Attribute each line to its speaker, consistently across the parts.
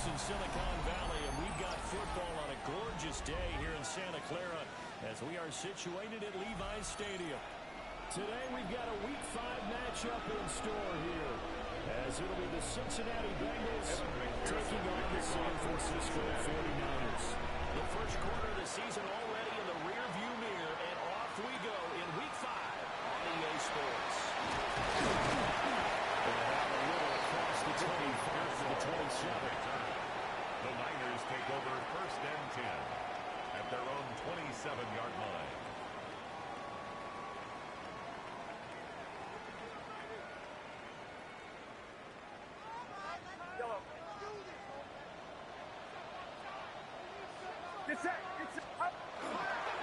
Speaker 1: Sports in Silicon Valley, and we've got football on a gorgeous day here in Santa Clara as we are situated at Levi's Stadium. Today we've got a Week 5 matchup in store here, as it'll be the Cincinnati Bengals taking on the San Francisco 49ers. The first quarter of the season already in the rearview mirror, and off we go in Week 5 on EA Sports. Across the 25 to the 27.
Speaker 2: The Niners take over first and 10 at their own 27-yard line.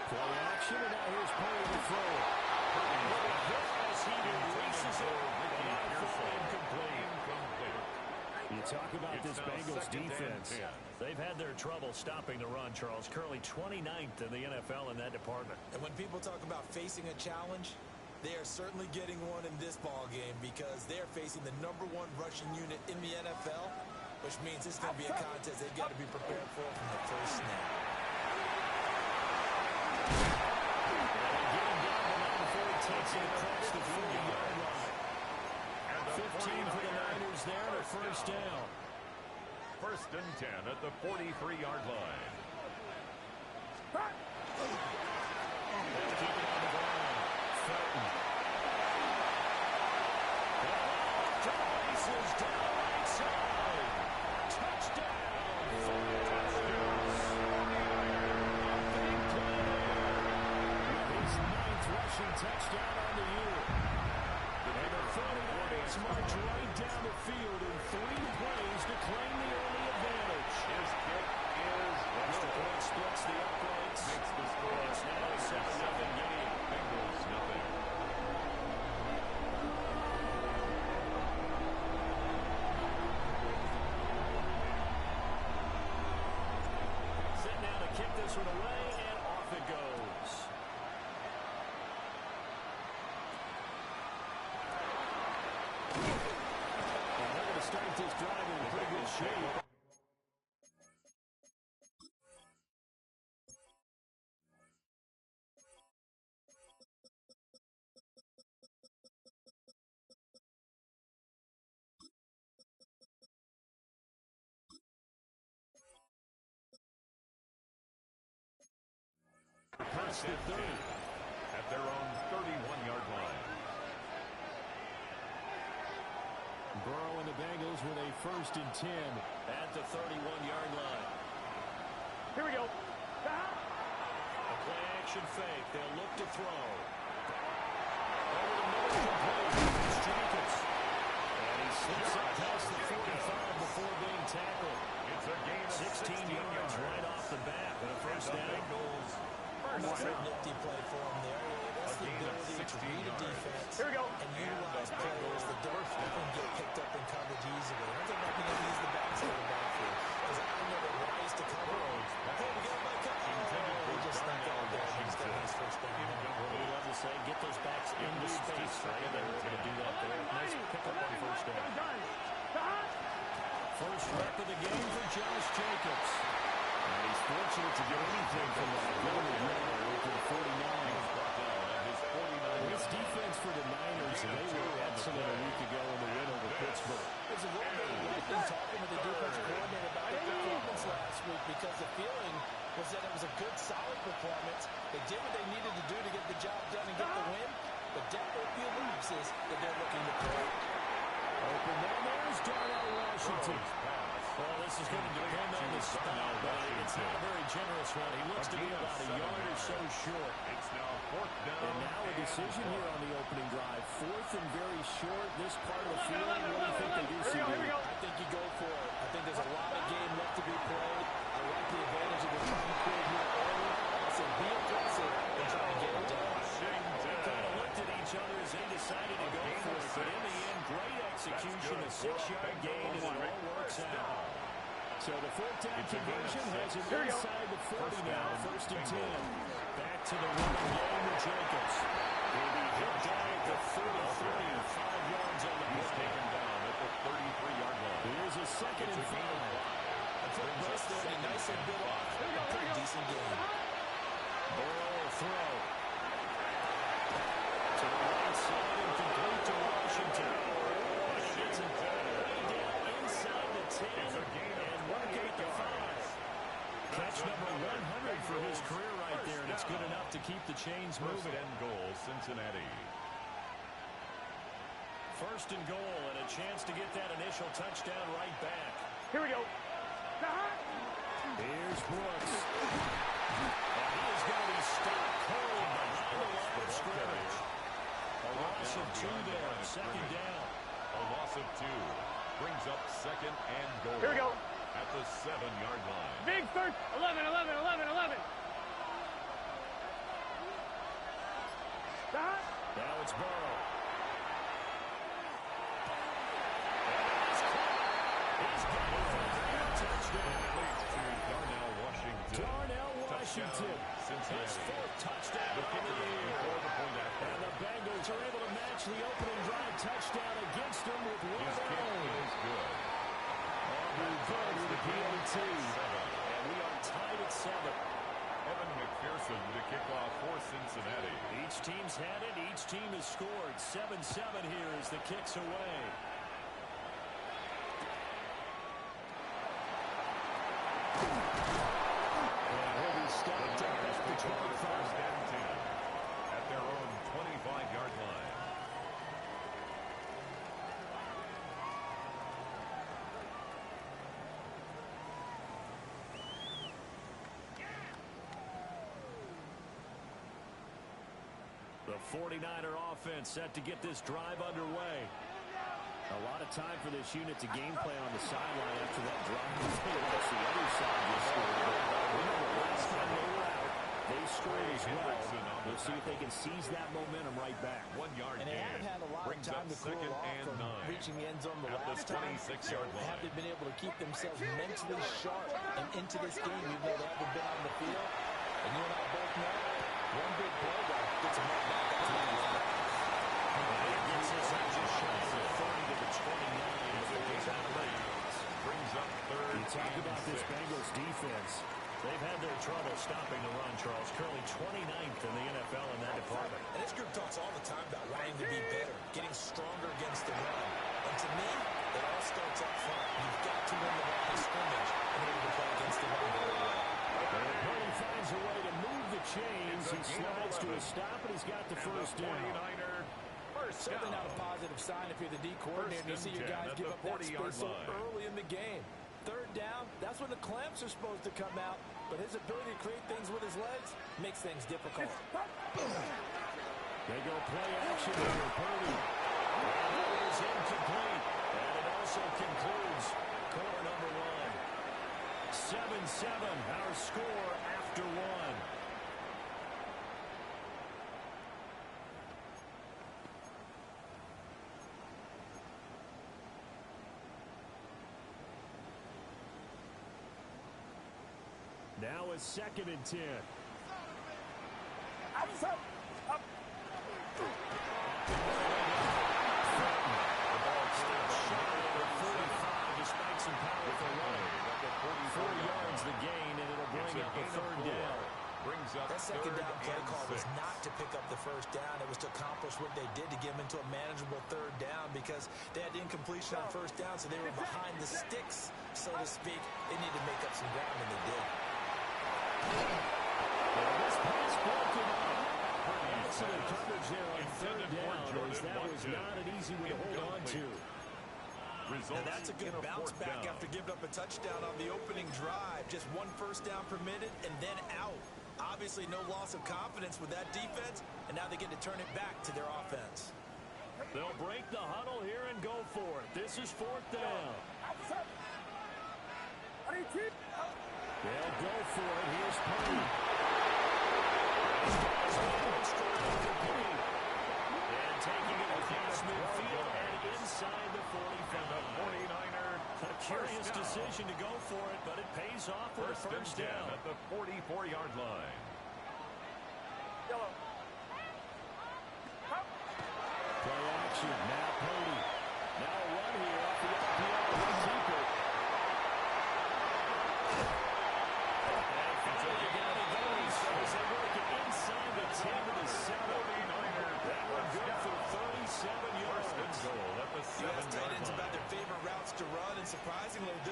Speaker 1: Play action, and now here's Purdy to throw. As he releases it, incomplete. You talk about this Bengals defense. They've had their trouble stopping the run, Charles. Currently 29th in the NFL in that department.
Speaker 3: And when people talk about facing a challenge, they are certainly getting one in this ball game because they're facing the #1 rushing unit in the NFL, which means it's going to be a contest they've got to be prepared for from the first snap.
Speaker 1: Takes it across the 40-yard line. 15 for the Niners there, and a first down.
Speaker 2: First and 10 at the 43-yard line.
Speaker 1: They'll keep it on the ground. Felton. To the races, down the right side. Touchdown. Big play. His 9th rushing touchdown on the year. And the 49ers march right down the field in 3 plays to claim the early advantage.
Speaker 2: His kick is
Speaker 1: Extra point splits the uprights.
Speaker 2: Makes the score.
Speaker 1: It's now a 7-0 game.
Speaker 2: Bengals nothing.
Speaker 1: Set now to kick this one away, and off it goes. They're going to start this drive in pretty good shape. Past the 30.
Speaker 2: At their own 31-yard line.
Speaker 1: Burrow and the Bengals with a first and 10 at the 31-yard line.
Speaker 4: Here we go.
Speaker 1: A play action fake. They'll look to throw. Over the middle complete. It's Jenkins. And he slips up past the 45 before being tackled.
Speaker 2: It's a gain of
Speaker 1: 16 yards right off the bat with a first down.
Speaker 3: That's a nifty play for him there. That's the ability to read a defense and utilize players that don't often get picked up in coverage easily. I think might be going to use the backside of the backfield because I know they rise to cover. Hey, we got my cut. He just snuck out there. He's got his first down.
Speaker 1: What we love to say, get those backs into space, right? They were able to do that there. Nice pickup on first down. First rep of the game for Josh Jacobs. And he's fortunate to get anything from that. Going to the 49. This defense for the Niners, they were excellent a week ago in the win over Pittsburgh.
Speaker 3: There's a little bit of lightning talking with the defensive coordinator about the performance last week because the feeling was that it was a good, solid performance. They did what they needed to do to get the job done and get the win, but definitely a few losses that they're looking to correct.
Speaker 1: Open down there is Darnell Washington. Well, this is going to depend on the style, but it's not a very generous one. He looks to be about a yard or so short.
Speaker 2: It's now 4th down.
Speaker 1: And now a decision here on the opening drive. 4th and very short. This part of the field, what do you think they do, CD?
Speaker 3: I think you go for it. I think there's a lot of game left to be played. I like the advantage of the time period here early. I said be aggressive and try to get it done.
Speaker 1: They kind of looked at each other as they decided to go for it. But in the end, great execution, a 6-yard gain, and it all works out. So the 4th down conversion has him inside the 40 now. First and 10. Back to the running game with Jacobs. He'll be hit down at the 33, 5 yards on the
Speaker 2: He's taken down at the 33-yard line.
Speaker 1: Here's a 2nd and 5.
Speaker 3: pass there, and he nicely bit off a pretty decent game.
Speaker 1: Burrow will throw. To the right side and complete to Washington. Washington way down inside the 10 and working at the 5. Catch number 100 for his career right there, and it's good enough to keep the chains moving.
Speaker 2: First and goal, Cincinnati.
Speaker 1: First and goal, and a chance to get that initial touchdown right back.
Speaker 4: Here we go.
Speaker 1: Here's Brooks. And he is going to be stopped cold behind the line of scrimmage. A loss of 2 there, second down.
Speaker 2: A loss of 2 brings up second and goal.
Speaker 4: Here we go.
Speaker 2: At the 7-yard line.
Speaker 4: Big third. 11, 11, 11, 11.
Speaker 1: Now it's Burrow. He's got it for a touchdown.
Speaker 2: Darnell Washington.
Speaker 1: Darnell Washington. His 4th touchdown of the year. And the Bengals are able to match the opening drive touchdown against them with one of their own.
Speaker 2: Good.
Speaker 1: Aubrey Bird with a PAT. And we are tied at 7.
Speaker 2: Evan McPherson to kick off for Cincinnati.
Speaker 1: Each team's had it. Each team has scored. 7-7 here as the kick's away. And he'll be stopped at the 25.
Speaker 2: First and 10 at their own 25-yard line.
Speaker 1: The 49er offense set to get this drive underway. A lot of time for this unit to game plan on the sideline after that drive. The other side just scored. Remember, last time they were out, they scored as well. We'll see if they can seize that momentum right back.
Speaker 2: 1-yard
Speaker 3: And they
Speaker 2: gain.
Speaker 3: haven't had a lot of
Speaker 2: Brings
Speaker 3: time
Speaker 2: up
Speaker 3: to cool
Speaker 2: second
Speaker 3: off
Speaker 2: and
Speaker 3: from
Speaker 2: 9.
Speaker 3: reaching the end zone the
Speaker 2: At the
Speaker 3: last time.
Speaker 2: 26-yard line.
Speaker 3: Have they been able to keep themselves mentally sharp and into this game even though they haven't been on the field? And you and I both know one big play that gets them right back up to the line.
Speaker 1: He gets this out just shy of the 30 to the 29 as it goes out of bounds.
Speaker 2: Brings up third.
Speaker 1: You talk
Speaker 2: and
Speaker 1: about this
Speaker 2: 6.
Speaker 1: Bengals defense. They've had their trouble stopping the run, Charles. Currently 29th in the NFL in that department.
Speaker 3: And this group talks all the time about wanting to be better, getting stronger against the run. And to me, it all starts up front. You've got to win the line of scrimmage in order to play against the run very well.
Speaker 1: And Purdy finds a way to move the chains. He slides to a stop, and he's got the first down.
Speaker 2: 49er first
Speaker 3: Certainly
Speaker 2: down.
Speaker 3: not a positive sign if you're the D coordinator and you see your guys give up that space so early in the game. Third down, that's when the clamps are supposed to come out, but his ability to create things with his legs makes things difficult.
Speaker 1: They go play action here. Purdy. And it is incomplete. And it also concludes quarter number 1. 7-7, our score after 1. Now it's 2nd and 10. Despite some powerful running. 4 yards the gain, and it'll bring up the 3rd down.
Speaker 2: Brings up
Speaker 3: That second down play
Speaker 2: and
Speaker 3: call was
Speaker 2: 6.
Speaker 3: not to pick up the first down. It was to accomplish what they did to get them into a manageable 3rd down because they had incompletion on first down, so they were behind the sticks, so to speak. They needed to make up some ground, and they did.
Speaker 1: This pass broken up. Excellent coverage there on 3rd down, as that was not an easy one to hold on to.
Speaker 3: Now that's a good bounce back after giving up a touchdown on the opening drive. Just one first down permitted and then out. Obviously no loss of confidence with that defense, and now they get to turn it back to their offense.
Speaker 1: They'll break the huddle here and go for it. This is 4th down. They'll go for it. Here's Purdy. And taking it across midfield and inside the 45.
Speaker 2: The 49er.
Speaker 1: A curious decision to go for it, but it pays off with a first down.
Speaker 2: At the 44-yard line.
Speaker 1: Play action. Now Purdy. Now a run here off the FPL. We'll keep it.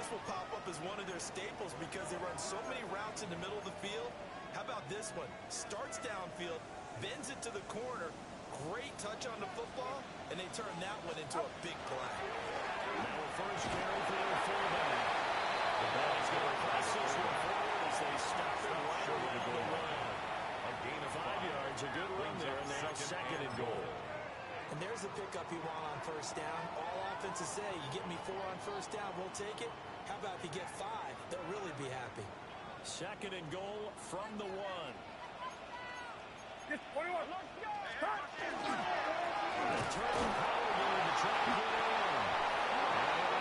Speaker 3: This will pop up as one of their staples because they run so many routes in the middle of the field. How about this one? Starts downfield, bends it to the corner, great touch on the football, and they turn that one into a big play.
Speaker 1: Now a first carry for their fullback. The ball is going to press this one forward as they stop it right over the goal.
Speaker 2: A gain of
Speaker 1: 5 yards, a good run there, and now second and goal.
Speaker 3: And there's the pickup you want on first down. All offenses say, you get me 4 on first down, we'll take it. How about if you get 5? They'll really be happy.
Speaker 1: Second and goal from the 1.
Speaker 4: 21. Let's go.
Speaker 1: Returning power game to try to get in.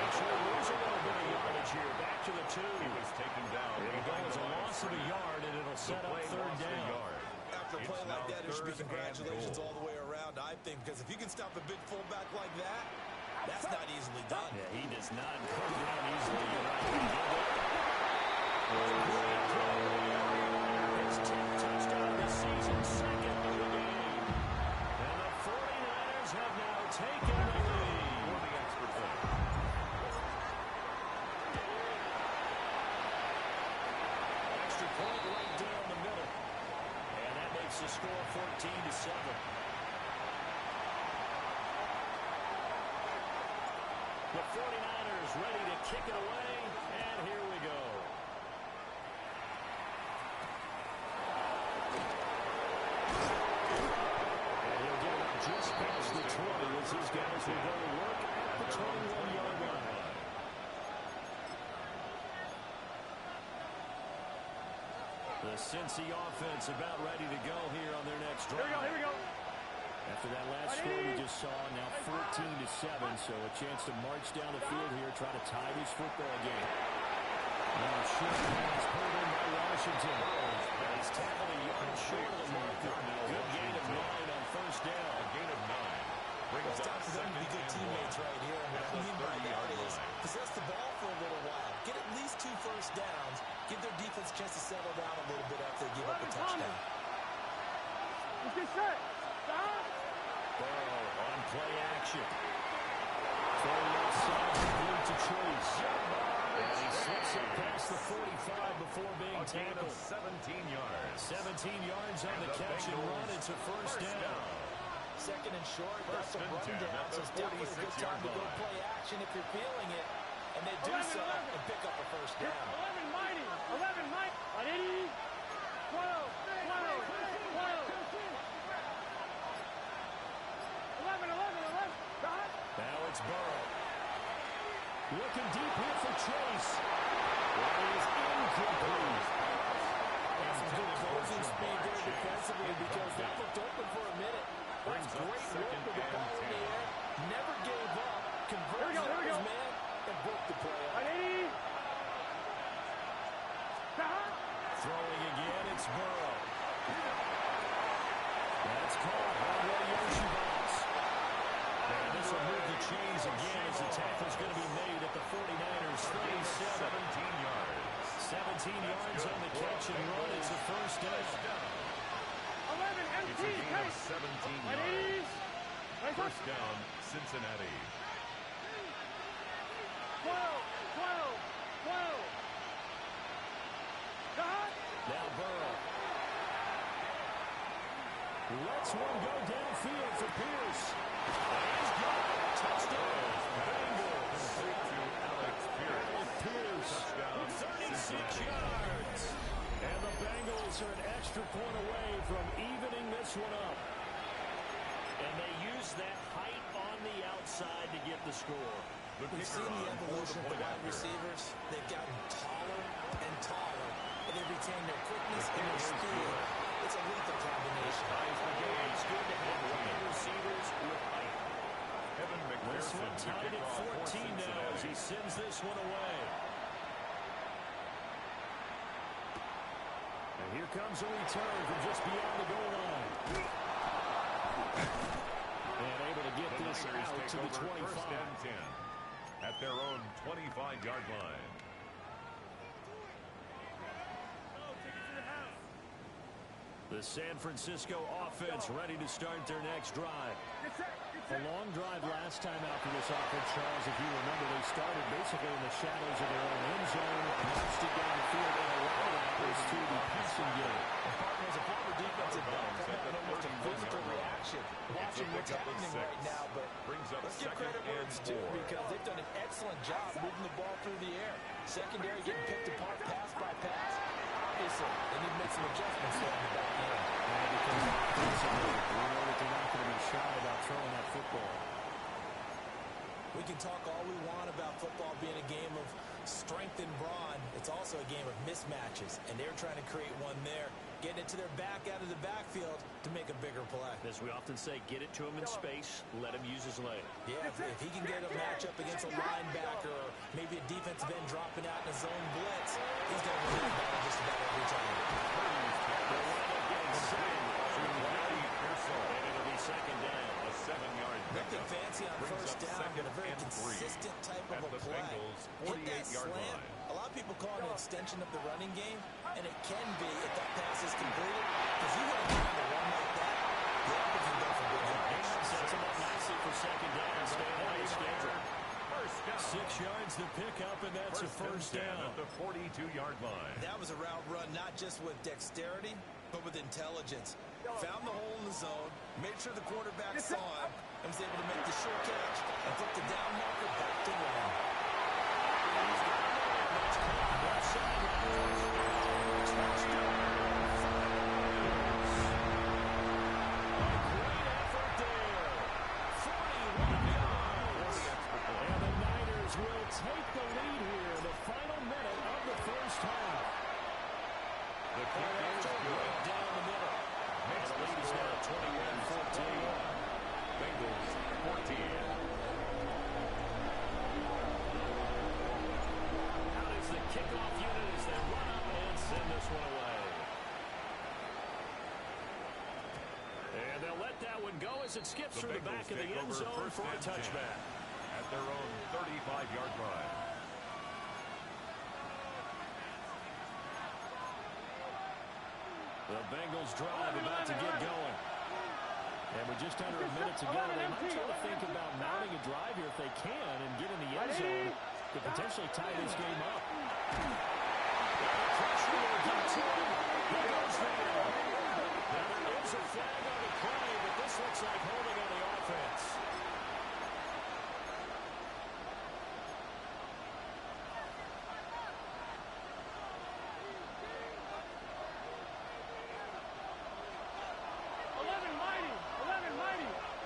Speaker 1: Actually lose a little bit of yardage here. Back to the 2.
Speaker 2: He was taken down.
Speaker 1: It'll go as a loss of a yard, and it'll set up third down.
Speaker 3: After a play like that, there should be congratulations all the way around, I think, because if you can stop a big fullback like that, that's not easily done.
Speaker 1: Yeah, he does not come down easily. You're right. His 10th touchdown this season, second of the game. And the 49ers have now taken the lead.
Speaker 2: For the extra point.
Speaker 1: Extra point right down the middle. And that makes the score 14-7. The 49ers ready to kick it away, and here we go. And he'll get it up just past the 20 as these guys will go to work at the 21-yard line. The Cincy offense about ready to go here on their next drive.
Speaker 4: Here we go.
Speaker 1: After that last score we just saw, now 14-7, so a chance to march down the field here, try to tie this football game. Now short pass pulled in by Washington. He's tackled a yard short of the marker. Good gain of 9 on first down.
Speaker 2: A gain of 9. Brings
Speaker 3: It's time for them to be good teammates right here. And what I mean by that is possess the ball for a little while. Get at least 2 first downs. Give their defense a chance to settle down a little bit after they give up a touchdown.
Speaker 4: Let's get set. Stop.
Speaker 1: Burrow on play action. Throw left side complete to Chase. And he slips it past the 45 before being tackled.
Speaker 2: 17 yards.
Speaker 1: 17 yards on the catch and run. It's a first down.
Speaker 3: Second and short, got some
Speaker 2: and 10
Speaker 3: run
Speaker 2: at
Speaker 3: downs.
Speaker 2: the
Speaker 3: It's definitely a good time to go
Speaker 2: 46-yard
Speaker 3: play action if you're feeling it. And they do
Speaker 4: 11,
Speaker 3: so
Speaker 4: 11.
Speaker 3: and pick up a first down.
Speaker 4: 11 mighty. 11 mighty. 12. 11.
Speaker 1: Now it's Burrow. Looking deep here for Chase. That is incomplete.
Speaker 3: Some good closing speed there defensively because that looked open for a minute. That's great work with the ball in the air. Never gave up. Converted his man and broke the play up.
Speaker 1: Throwing again, it's Burrow. That's caught by Yoshibas. And this will move the chains again as the tackle's going to be made at the 49ers 37.
Speaker 2: 17 yards.
Speaker 1: 17 yards on the catch and run. It's a first down.
Speaker 4: 11
Speaker 2: It's a gain of 17 yards. First down, Cincinnati.
Speaker 4: 12.
Speaker 1: Now Burrow. Lets one go downfield for Pierce. He's got it. Touchdown. Bengals.
Speaker 2: Complete to Alex Pierce.
Speaker 1: Pierce with 36 yards. And the Bengals are an extra point away from evening this one up. And they use that height on the outside to get the score.
Speaker 3: We've seen the evolution of the wide receivers. They've gotten taller and taller, and they've retained their quickness and their speed. It's a lethal combination.
Speaker 1: It's good to have wide receivers with height.
Speaker 2: Evan
Speaker 1: This one
Speaker 2: McPherson to
Speaker 1: tied
Speaker 2: kick
Speaker 1: at
Speaker 2: off for
Speaker 1: 14 now as he
Speaker 2: Cincinnati.
Speaker 1: sends this one away. And here comes a return from just beyond the goal line. And able to get this
Speaker 2: Niners
Speaker 1: out
Speaker 2: take
Speaker 1: to the
Speaker 2: over
Speaker 1: 25.
Speaker 2: first and 10 at their own 25-yard line.
Speaker 1: The San Francisco offense ready to start their next drive.
Speaker 4: Get set.
Speaker 1: A long drive last time out for this offense, Charles. If you remember, they started basically in the shadows of their own end zone, marched it downfield, and a lot of that was to the passing game.
Speaker 3: As a former defensive back, I'm having almost a physical reaction watching what's happening right now, but let's give credit where it's due because they've done an excellent job moving the ball through the air. Secondary getting picked apart pass by pass. Obviously, they need to make some adjustments there in the back end.
Speaker 1: And because offensively, we know that they're not going to be shy about throwing that football.
Speaker 3: We can talk all we want about football being a game of strength and brawn. It's also a game of mismatches, and they're trying to create one there, getting it to their back out of the backfield to make a bigger play.
Speaker 1: As we often say, get it to him in space, let him use his leg.
Speaker 3: Yeah, if he can get a matchup against a linebacker or maybe a defensive end dropping out in a zone blitz, he's going to win the ball just about every time.
Speaker 1: And it'll be second down.
Speaker 2: A 7-yard
Speaker 3: Nothing fancy on first down, but a very consistent type of a play. Hit that slant. A lot of people call it an extension of the running game, and it can be if that pass is completed. Because you want to try to run like that, the offense can go for big yards.
Speaker 1: Sets him up nicely for second down. Staying on the schedule. 6 yards the pickup, and that's a first down.
Speaker 2: At the 42-yard line.
Speaker 3: That was a route run not just with dexterity, but with intelligence. Found the hole in the zone, made sure the quarterback saw him, and was able to make the short catch and flip the down marker back to one.
Speaker 1: Take the lead here in the final minute of the first half.
Speaker 2: The kick is
Speaker 1: right down the middle. And the lead is now 21-14.
Speaker 2: Bengals 14.
Speaker 1: Out is the kickoff unit as they run up and send this one away. And they'll let that one go as it skips through the back of the end zone for a touchback.
Speaker 2: At their own 35-yard line.
Speaker 1: The Bengals drive about to get going. And with just under a minute to go, they might try to think about mounting a drive here if they can and get in the end zone to potentially tie this game up. Pressure will get to him. He goes down. Now there is a flag on the play, but this looks like holding on the offense.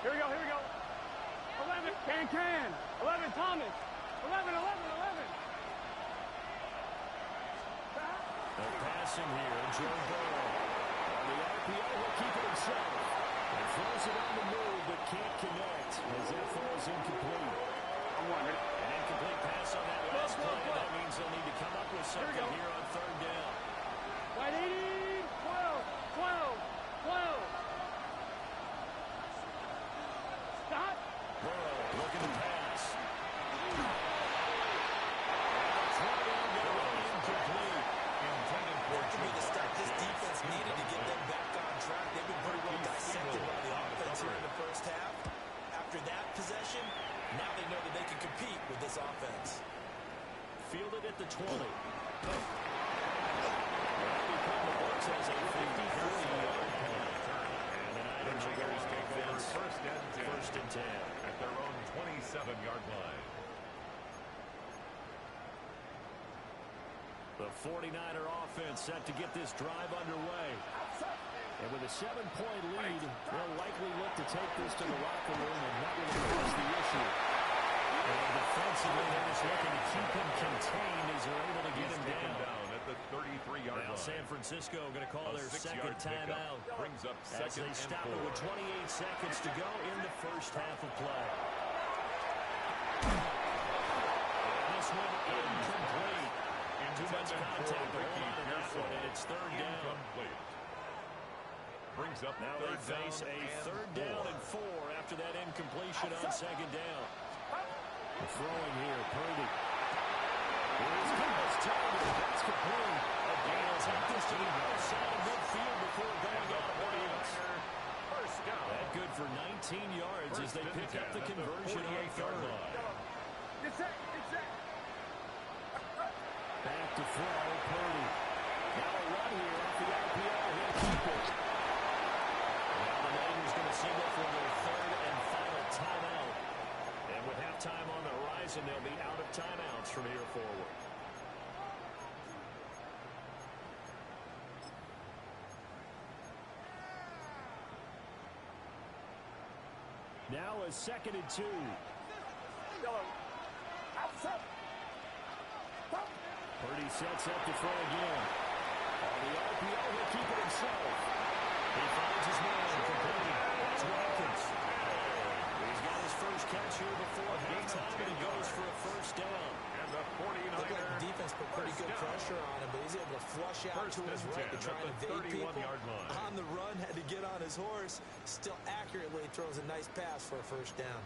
Speaker 4: Here we go. 11, Can. 11, Thomas. 11.
Speaker 1: They're passing here, and Joe Burrow. On the RPO, he'll keep it himself. And throws it on the move, but can't connect as that falls incomplete. An incomplete pass on that last play. That means they'll need to come up with something here on third down.
Speaker 4: Right 80, 12. Stop.
Speaker 1: Burrow looking to pass.
Speaker 2: Intended for
Speaker 3: That could be the step this defense needed to get them back on track. They've been pretty well dissected by the offense here in the first half. After that possession, now they know that they can compete with this offense.
Speaker 1: Fielded at the 20. The books has a 53-yard penalty. And the Niners are going to take offense first and 10.
Speaker 2: at their own 27-yard line.
Speaker 1: The 49er offense set to get this drive underway. And with a 7-point lead, they'll likely look to take this to the locker room and not really force the issue. And defensively, they're just looking to keep him contained as they're able to get him down.
Speaker 2: At the 33-yard line.
Speaker 1: San Francisco going to call their second timeout.
Speaker 2: Brings up
Speaker 1: as
Speaker 2: second
Speaker 1: they stop
Speaker 2: and 4.
Speaker 1: it with 28 seconds to go in the first half of play. And this one incomplete. Too much contact to hold on to that one, and it's third down.
Speaker 2: Brings up
Speaker 1: Now they face a third down and 4 after that incompletion on second down. The throwing here, Purdy. Here is Cooper's time, that's complete. Again, it's at this to the other side of midfield before going out of bounds.
Speaker 2: First down.
Speaker 1: That good for 19 yards as they pick conversion on third.
Speaker 4: Get set, get set.
Speaker 1: Back to throw, Purdy. Now a run here off the RPO. He'll keep it. Now the Niners going to signal for their third and final timeout. And with halftime on the horizon, they'll be out of timeouts from here forward. Now a 2nd and 2. Purdy sets up to throw again. On the RPO, he'll keep it himself. He finds his man for Purdy. That's Watkins. He's got his first catch here before halftime, and he goes for a first down.
Speaker 2: And the 49ers.
Speaker 3: Looked like the defense put pretty good pressure on him, but he's able to flush out to his right to try and evade people. On the run, had to get on his horse. Still accurately throws a nice pass for a first down.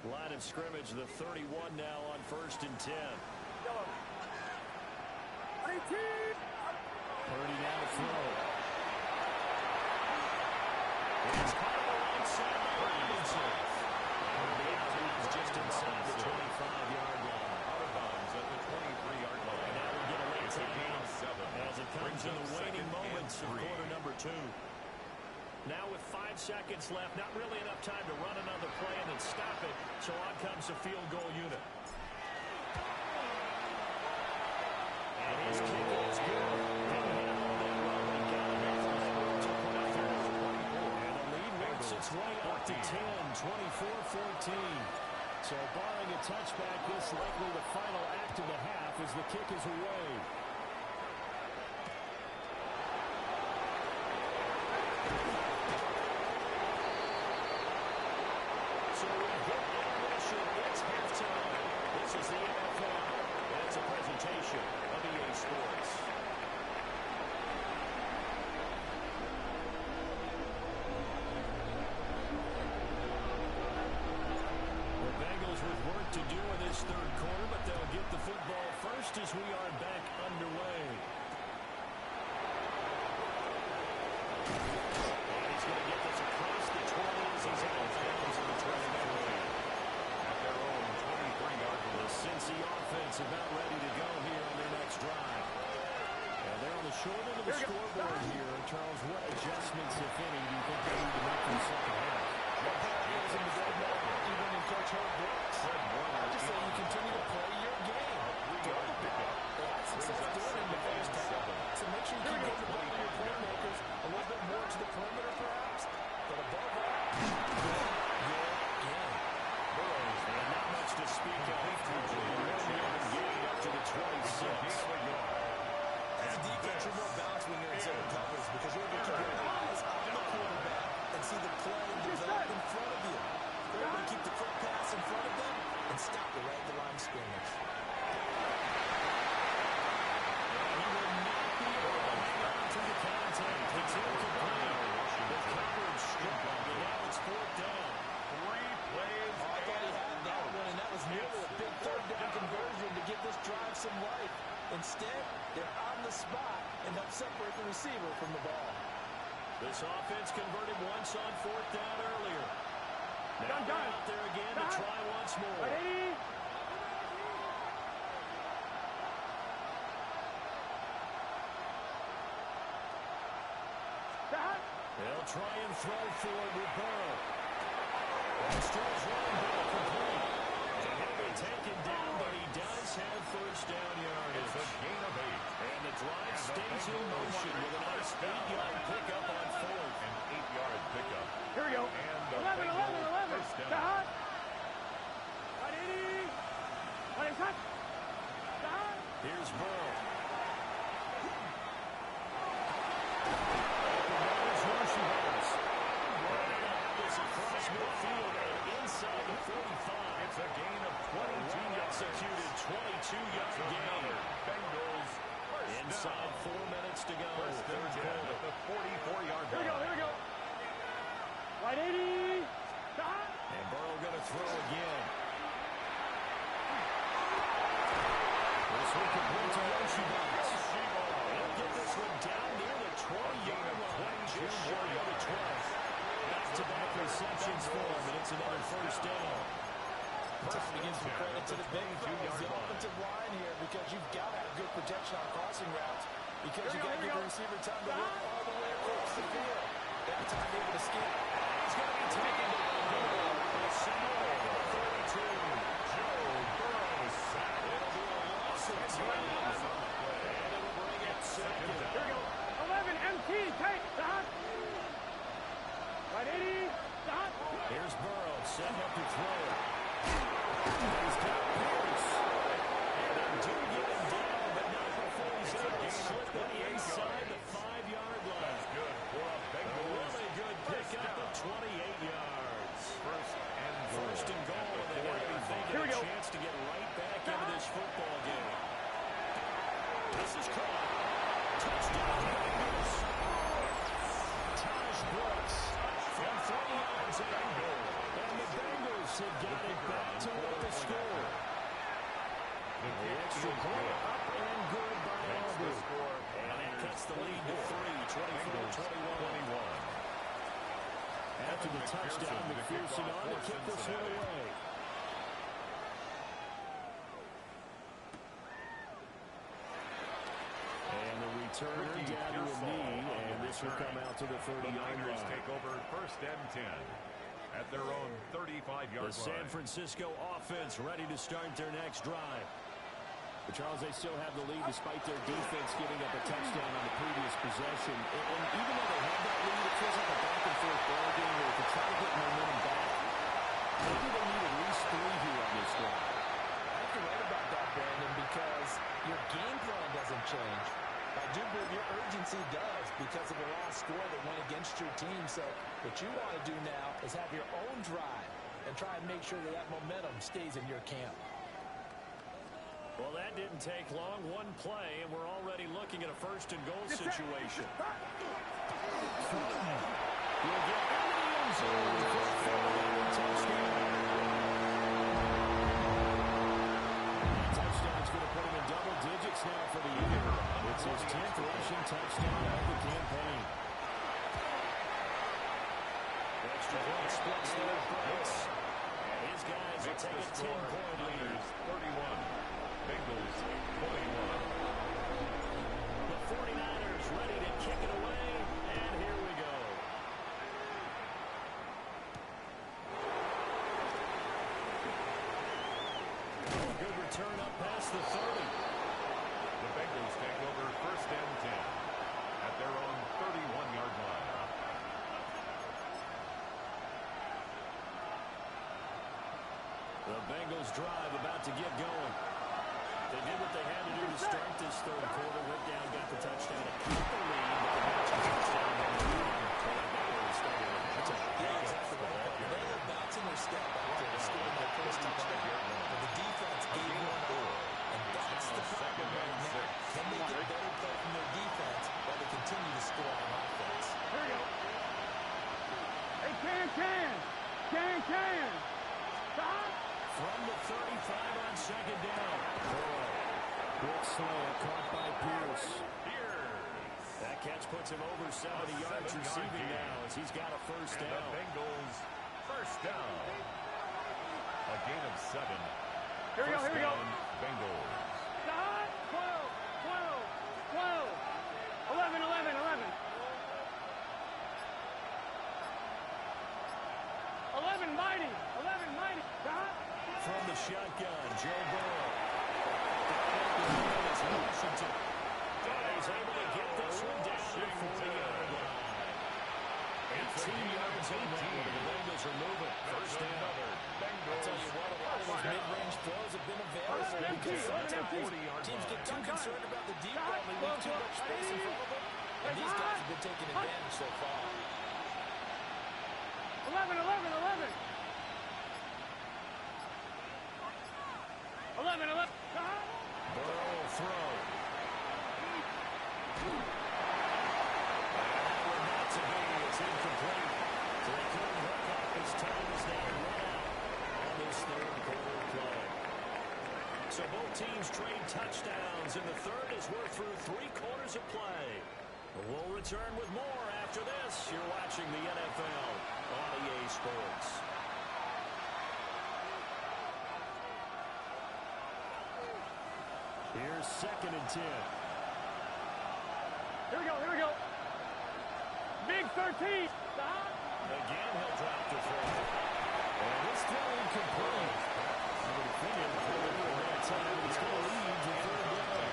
Speaker 1: Line of scrimmage, the 31 now on 1st and 10. Purdy now to throw. It's caught alongside by Robinson. And the out is just inside the 25-yard line.
Speaker 2: Out of bounds at the 23-yard line.
Speaker 1: And now we get a late timeout as it comes in the waning moments of quarter number 2. Now with 5 seconds left, not really enough time to run another play and then stop it, so on comes the field goal unit. And his kick is good. Didn't hit all that well, but he got enough to score to put up there. And the lead works its way up to 10, 24-14. So barring a touchback, this likely the final act of the half as the kick is away. So we hit intermission. It's halftime. This is the NFL. And it's a presentation of EA Sports. The Bengals with work to do in this third quarter, but they'll get the football first as we are back underway. And he's going to get this across the 20 as he's out of bounds on the 23.
Speaker 2: At their own 23-yard line.
Speaker 1: The Cincy offense about ready to go here on their next drive. And they're on the short end of the scoreboard here. Charles, what adjustments, if any, do you think they need to make in the second half?
Speaker 3: Even in Coach Herb Brooks, I just say you continue to play your game. Throw the ball. They had success doing it in the first half. So make sure you keep getting the ball to your playmakers a little bit more to the perimeter, perhaps. But above all,
Speaker 1: And not much to speak of. Getting up to the 26.
Speaker 3: as a defense, you're more balanced when you're in zone coverage because you're able to keep your eyes on the quarterback and see the play develop in front of you. You're able to keep the quick pass in front of them and stop it right at the line of scrimmage.
Speaker 1: He will not be able to hang on to the contact. It's incomplete. The coverage struck, and now it's 4th down.
Speaker 2: 3 plays.
Speaker 3: I thought he had that one, and that was nearly a big third down conversion to give this drive some life. Instead, they're on the spot and help separate the receiver from the ball.
Speaker 1: This offense converted once on 4th down earlier. Now they're out there again to try once more. They'll try and throw for it with Burrow. Extras running back complete. And he'll be taken down, but he does have first down yardage.
Speaker 2: It's a gain of 8.
Speaker 1: And the drive stays in motion with a nice 8-yard pickup on 4th.
Speaker 2: An 8-yard pickup.
Speaker 4: Here we go.
Speaker 2: And the
Speaker 4: 11.
Speaker 2: Bengals first down.
Speaker 1: Here's Burrow. Across midfield and inside the 45.
Speaker 2: It's a gain of 22 yards.
Speaker 1: Executed 22-yard gain.
Speaker 2: Bengals
Speaker 1: Inside 4 minutes to go.
Speaker 2: First and 10 at the 44-yard line.
Speaker 4: Here we go. Right 80.
Speaker 1: And Burrow going to throw again. This one complete to Yoshibas. He'll get this one down near the 20-yard line. Just short of the 12. Back-to-back receptions for him, and it's another first down.
Speaker 3: Time to give some credit to the big fellas, the offensive line here, because you've got to have good protection on crossing routes, because you've got to give the receiver time to work all the way across the field. That time to be able to skip.
Speaker 1: He's going to be taken down. Somewhere over 32. Joe Burrow sacked. It'll be a loss of 10. And it'll bring it second.
Speaker 4: Here we go. 11, MT, tight, stop. Right, 80, stop.
Speaker 1: Here's Burrow setting up to throw. He's got Pierce. And they do get him down, but not before he's able to slip to the inside the 5-yard line.
Speaker 2: That's good for a Bengals.
Speaker 1: Really good pick up at 28 yards. First and goal, and they might be thinking a chance to get right back into this football game. This is caught. Touchdown, Bengals. Taj Brooks from 3 yards out. And the Bengals have got it back to win the score. The extra point up and good by Auburn. And it cuts the lead to 3, 24-21. After the touchdown, McPherson on to kick this one away. And the return down to a knee, and this will come out to the 30-yard line.
Speaker 2: Take over first and 10 at their own 35-yard line.
Speaker 1: The San Francisco offense ready to start their next drive. But Charles, they still have the lead despite their defense giving up a touchdown on the previous possession. And even though they have that lead, it feels like a back-and-forth ball game where to try to get momentum back, maybe they need at least 3 here on this drive.
Speaker 3: I think you're right about that, Brandon, because your game plan doesn't change. I do believe your urgency does because of the last score that went against your team. So what you want to do now is have your own drive and try and make sure that that momentum stays in your camp.
Speaker 1: Well, that didn't take long. One play, and we're already looking at a first-and-goal situation. We'll get into the end zone for a 40-yard touchdown. That touchdown's going to put him in double digits now for the year. It's his 10th rushing touchdown of the campaign. Extra point splits the difference. And his guys will take a 10-point lead.
Speaker 2: 31. Bengals 21.
Speaker 1: The 49ers ready to kick it away, and here we go. Good return up past the 30.
Speaker 2: The Bengals take over first and 10 at their own 31-yard line.
Speaker 1: The Bengals drive about to get going. They did what they had to do to start this third quarter. Went down, got the touchdown to keep the lead, but the matching touchdown on the lead.
Speaker 3: Yeah, exactly right. They were bouncing their step after they scored that first touchdown, but the defense gave one more, and that's the problem right now. Can they get better play from their defense while they continue to score on offense?
Speaker 4: Here we go. Hey, can. Stop.
Speaker 1: From the 35 on second down. Quick slow, caught by Pierce. That catch puts him over 70 yards receiving now as he's got a first down.
Speaker 2: The Bengals first down. A gain of 7.
Speaker 4: Here we go.
Speaker 2: Bengals.
Speaker 4: Stop. 12. 11. 11 mighty. Stop.
Speaker 1: From the shotgun, Joe Burrow. Washington. And he's able to get this one down to the 40-yard line. 18 yards in that one. The Bengals are moving. First down.
Speaker 3: I'll tell you what, a lot of those mid-range throws have been available because sometimes teams get too concerned about the deep ball and they leave too much space in front of them. And these guys have been taking advantage so far.
Speaker 4: 11. 11.
Speaker 1: Burrow will throw. Not to be. It's incomplete. So they couldn't hook up. His time is now run out on this third quarter play. So both teams trade touchdowns, and the third as we're through 3 quarters of play. We'll return with more after this. You're watching the NFL. on EA Sports. Here's 2nd and 10.
Speaker 4: Here we go, here we go. Big 13. Stop.
Speaker 1: Again, he'll drop the throw. And this throw incomplete. I would think it would have that time. It's going to lead to 3rd down.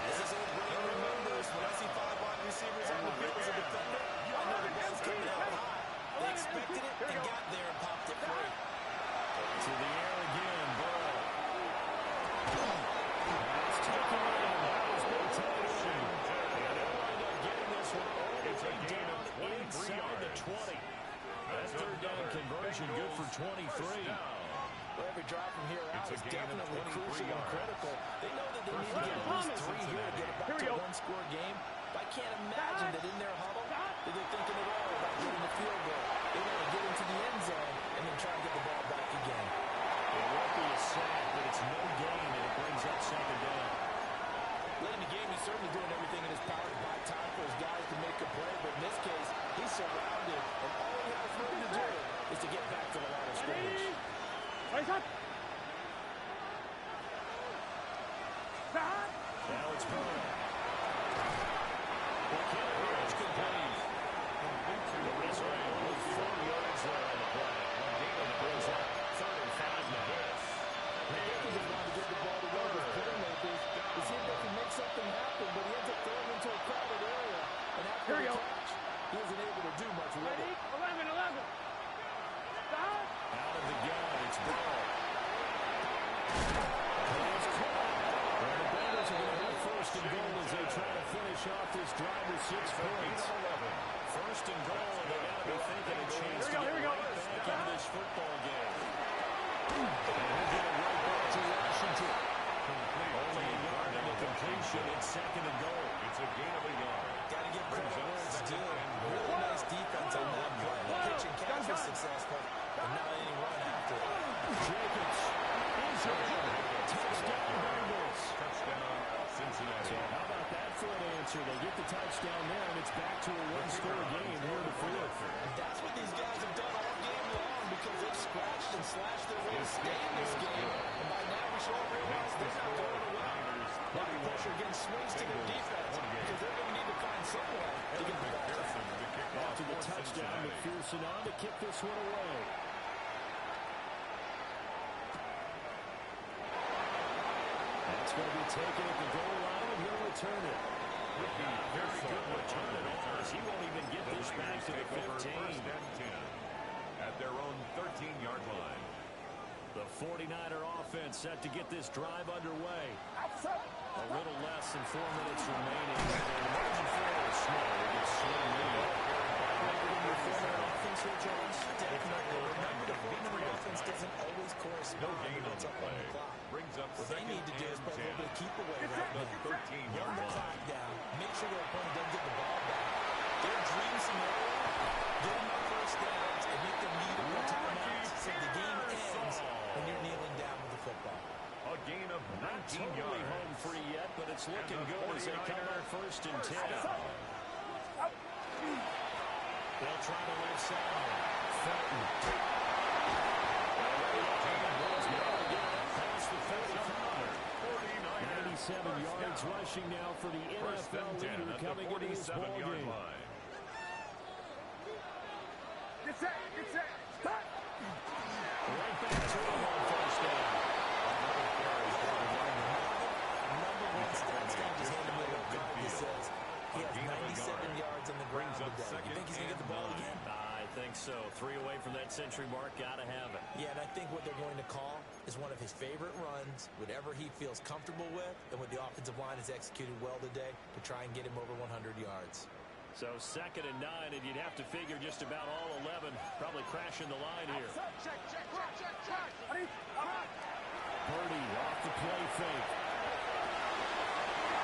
Speaker 3: This is old brain remembers. When I see 5 wide receivers on the field as a defender, I know the ball's coming out high. They expected it and got there and popped it free.
Speaker 1: To the air again, Burrow. It's taken in. That was big time. And they'll wind up getting this one all the way down inside the 20. That 3rd down conversion good for 23.
Speaker 3: Well, every drive from here out is definitely crucial and critical. They know that they need to get at least 3 here to get it back to a one-score game. But I can't imagine that in their huddle that they're thinking at all about getting a field goal. They want to get into the end zone and then try to get the ball back again.
Speaker 1: It won't be a sack, but it's no gain, and it brings up 2nd down.
Speaker 3: Late in the game, he's certainly doing everything in his power to buy time for his guys to make a play. But in this case, he's surrounded, and all he has room to do is to get back to the line of scrimmage.
Speaker 1: Now it's Burrow. It's complete. That's right, only 4 yards there on the play. It brings up 3rd and 5 now.
Speaker 3: I think he just wanted to get the ball to one of his playmakers to see if they can make something happen, but he ends up throwing into a crowded area. And after the catch, he isn't able to do much with it.
Speaker 4: 11. Stop.
Speaker 1: Out of the gun, it's Burrow. It's caught. Well, the Bengals are going to have 1st and goal as they try to finish off this drive with 6 points. 1st and goal, and they're going to be thinking a chance to get right back into this football game. And we'll get it right back to Washington. Only a yard in the completion. It's 2nd and goal.
Speaker 2: It's a gain of a yard.
Speaker 3: Got to give credit where it's due. Really nice defense on that play. The pitch and catch was successful, but not any run after it.
Speaker 1: Jacobs is a touchdown Bengals.
Speaker 2: Touchdown Cincinnati.
Speaker 1: So how about that for an answer? They get the touchdown there, and it's back to a one-score game here in the 4th.
Speaker 3: And that's what these guys have done all game long because they've scratched and slashed their way to stay in this game. And by now we should all realize they're not going away. Now the pressure again swings to their defense because they're going to need to find some way to get the ball back.
Speaker 1: After the touchdown, McPherson on to kick this one away. That's going to be taken at the goal line, and he'll return it. Would be very good return at all, as he won't even get this back to the 15.
Speaker 2: 1st and 10 at their own 13-yard line.
Speaker 1: The 49er offense set to get this drive underway. A little less than 4 minutes remaining. The margin for it is small. It gets swung in. Your 49er offense here, Jones?
Speaker 3: Definitely. Remember, the 49er offense doesn't always correspond.
Speaker 2: No gain on
Speaker 3: What's
Speaker 2: the
Speaker 3: up
Speaker 2: play.
Speaker 3: on the clock.
Speaker 2: Brings up
Speaker 3: What they need to do is put a little bit of keep away right now.
Speaker 2: 13-yard
Speaker 3: Run the
Speaker 2: line.
Speaker 3: clock down. Make sure their opponent doesn't get the ball back. Their dream scenario, get them the 1st downs and make them need more timeouts so the game ends when you're kneeling down with the football.
Speaker 2: A gain of 19
Speaker 1: Not totally
Speaker 2: yards.
Speaker 1: home free yet, but it's looking good as they come out 1st and 10. They'll try the left side. Felton. Past the 45. 97 yards rushing now for the NFL leader coming into this ball game.
Speaker 4: Get set. Stop.
Speaker 1: Right back to him on 1st down.
Speaker 3: Number one stats guy just handed me a little card that says he has 97 yards on the ground today. You think he's going to get the ball again?
Speaker 1: I think so. 3 away from that century mark. Got to have it.
Speaker 3: Yeah, and I think what they're going to call is one of his favorite runs, whatever he feels comfortable with, and what the offensive line has executed well today to try and get him over 100 yards.
Speaker 1: So 2nd and 9, and you'd have to figure just about all 11 probably crashing the line here.
Speaker 4: Check.
Speaker 1: Purdy off the play fake.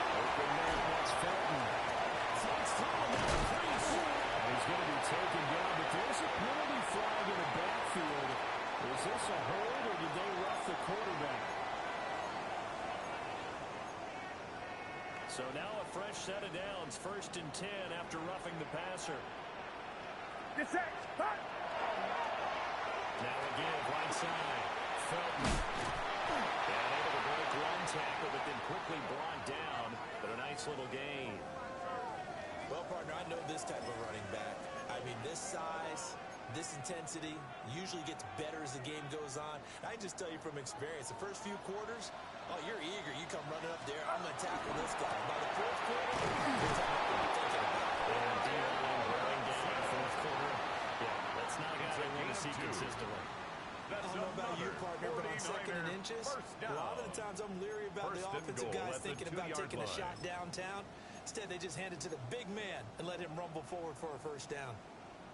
Speaker 1: Open man, that's Felton. Flights through him in the crease. And he's going to be taken down, but there's a penalty flag in the backfield. Is this a hold, or did they rough the quarterback? So now a fresh set of downs, 1st and 10 after roughing the passer.
Speaker 4: Get set. Hot.
Speaker 1: Now again, right side. Felton. And able to break one tackle, but then quickly brought down. But a nice little gain.
Speaker 3: Well, partner, I know this type of running back. I mean, this size, this intensity usually gets better as the game goes on. I can just tell you from experience, the first few quarters, oh, you're eager. You come running up there, I'm going to tackle this guy. By the fourth quarter, you're thinking about it.
Speaker 1: And D-line growing down fourth quarter. Yeah, that's not a guy they want to see consistently.
Speaker 3: I don't know about you, partner, but on second and inches, a lot of the times I'm leary about the offensive guys thinking about taking a shot downtown. Instead, they just hand it to the big man and let him rumble forward for a first down.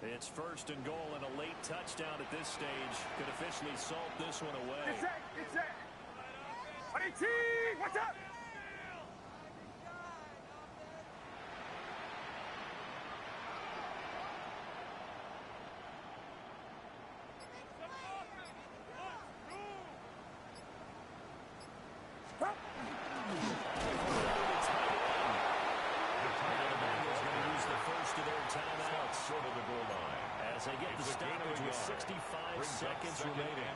Speaker 1: It's first and goal, and a late touchdown at this stage could officially salt this one away.
Speaker 4: Get set. Get set. 18. What's up?
Speaker 1: They get the stoppage with 65 seconds remaining.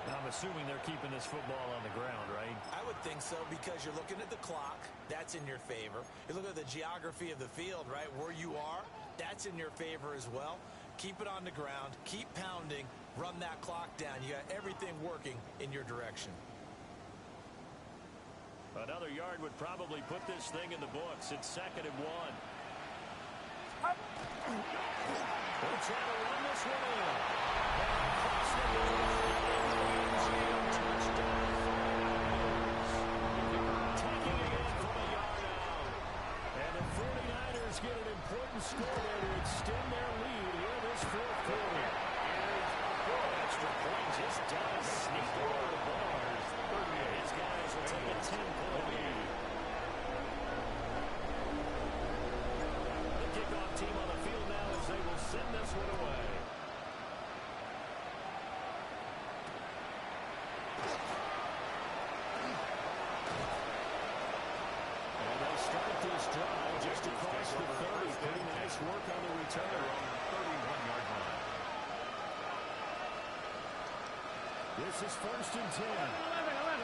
Speaker 1: I'm assuming they're keeping this football on the ground, right?
Speaker 3: I would think so, because you're looking at the clock. That's in your favor. You look at the geography of the field, right? Where you are, that's in your favor as well. Keep it on the ground. Keep pounding. Run that clock down. You got everything working in your direction.
Speaker 1: Another yard would probably put this thing in the books. It's second and one. They'll try to run this one in. Across the taking it in from a yard out. And the 49ers get an important score there to extend their lead here this fourth quarter. Extra point just does sneak over the ball. These guys will take a 10-point lead. The kickoff team on the field now as they will send this one away. And they start this drive just across the 30. Pretty nice work on the return.
Speaker 2: 31-yard line.
Speaker 1: This is first and 10.
Speaker 4: 11.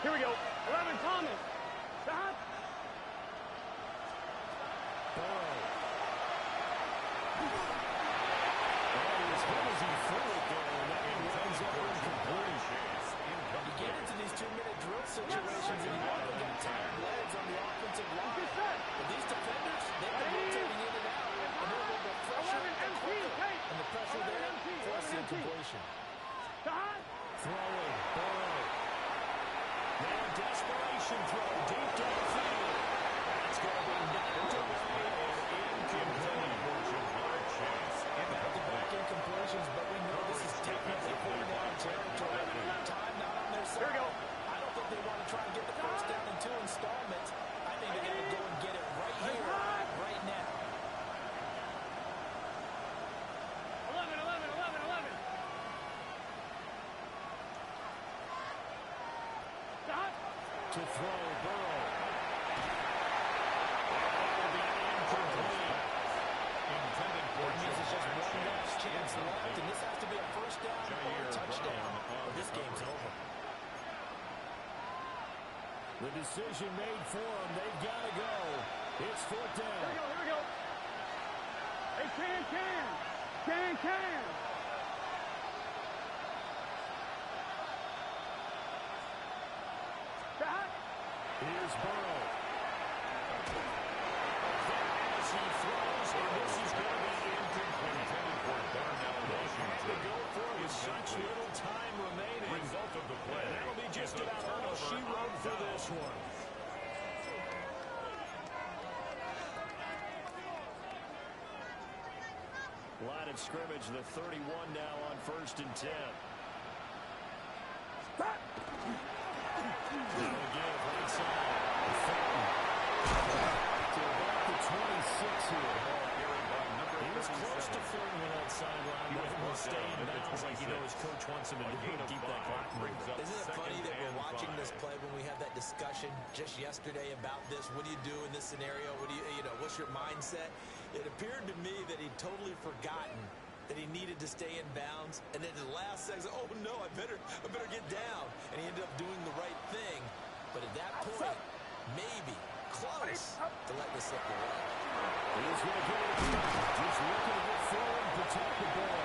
Speaker 4: Here we go. 11, Thomas. Stop.
Speaker 1: Burrow. Oh, as good as he threw it there, and that one runs up incomplete.
Speaker 3: You get into these 2-minute drill situations, and you often got tired legs on the offensive line. But these defenders, they've been rotating in and out, and they're a little bit fresher and quicker. And the pressure there forced the incompletion.
Speaker 1: Throwing, Burrow. Now desperation throw deep downfield. That's going to be knocked away and incomplete.
Speaker 3: Back-to-back incompletions, but we know this is technically 4-down territory. Time not on their side. I don't think they want to try and get the first down in 2 installments. I think they got to go and get it right here, right now.
Speaker 4: 11. Stop.
Speaker 1: To throw, Burrow. That'll be incomplete.
Speaker 2: Intended for
Speaker 3: That means it's just one last chance left, and this has to be a first down or a touchdown, or this game's over.
Speaker 1: The decision made for them. They've got to go. It's fourth down.
Speaker 4: Here we go. Hey, can. Stop.
Speaker 1: Here's Burrow. As he throws, and this is going to be incomplete.
Speaker 2: intended for Darnell Washington.
Speaker 1: To go for it with such little time remaining.
Speaker 2: Result of the play.
Speaker 1: That'll be just
Speaker 2: is a
Speaker 1: about all she
Speaker 2: turnover
Speaker 1: wrote
Speaker 2: on
Speaker 1: for
Speaker 2: down.
Speaker 1: this one. Line of scrimmage, the 31 now on first and 10.
Speaker 4: Stop.
Speaker 1: Now again, right side. To about the 26 here. He was close to flirting with that sideline, but it will stay in bounds like you know his coach wants him to do to keep that clock moving.
Speaker 3: Isn't it funny that we're watching this play when we have that discussion just yesterday about this. What do you do in this scenario? What's your mindset? It appeared to me that he'd totally forgotten that he needed to stay in bounds, and then the last second, oh no, I better get down, and he ended up doing the right thing. But at that point, maybe close to letting it slip away.
Speaker 1: He's going to get it again. Just looking to get forward and protect the ball.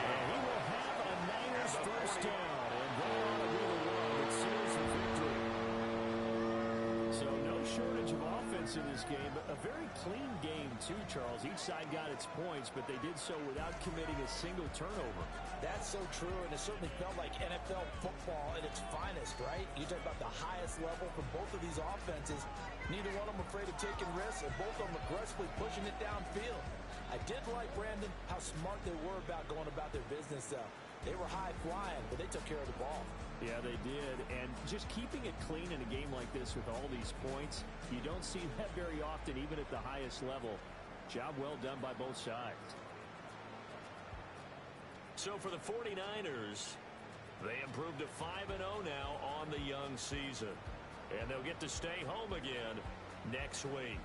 Speaker 1: And he will have a Niners first down, and that will be the one that seals the victory. So no shortage of offense in this game, but a very clean game too, Charles. Each side got its points, but they did so without committing a single turnover.
Speaker 3: That's so true, and it certainly felt like NFL football at its finest, right? You talk about the highest level for both of these offenses. Neither one of them afraid of taking risks, and both of them aggressively pushing it downfield. I did like, Brandon, how smart they were about going about their business. They were high-flying, but they took care of the ball. Yeah, they did, and just keeping it clean in a game like this with all these points, you don't see that very often, even at the highest level. Job well done by both sides. So for the 49ers, they improved to 5-0 now on the young season. And they'll get to stay home again next week.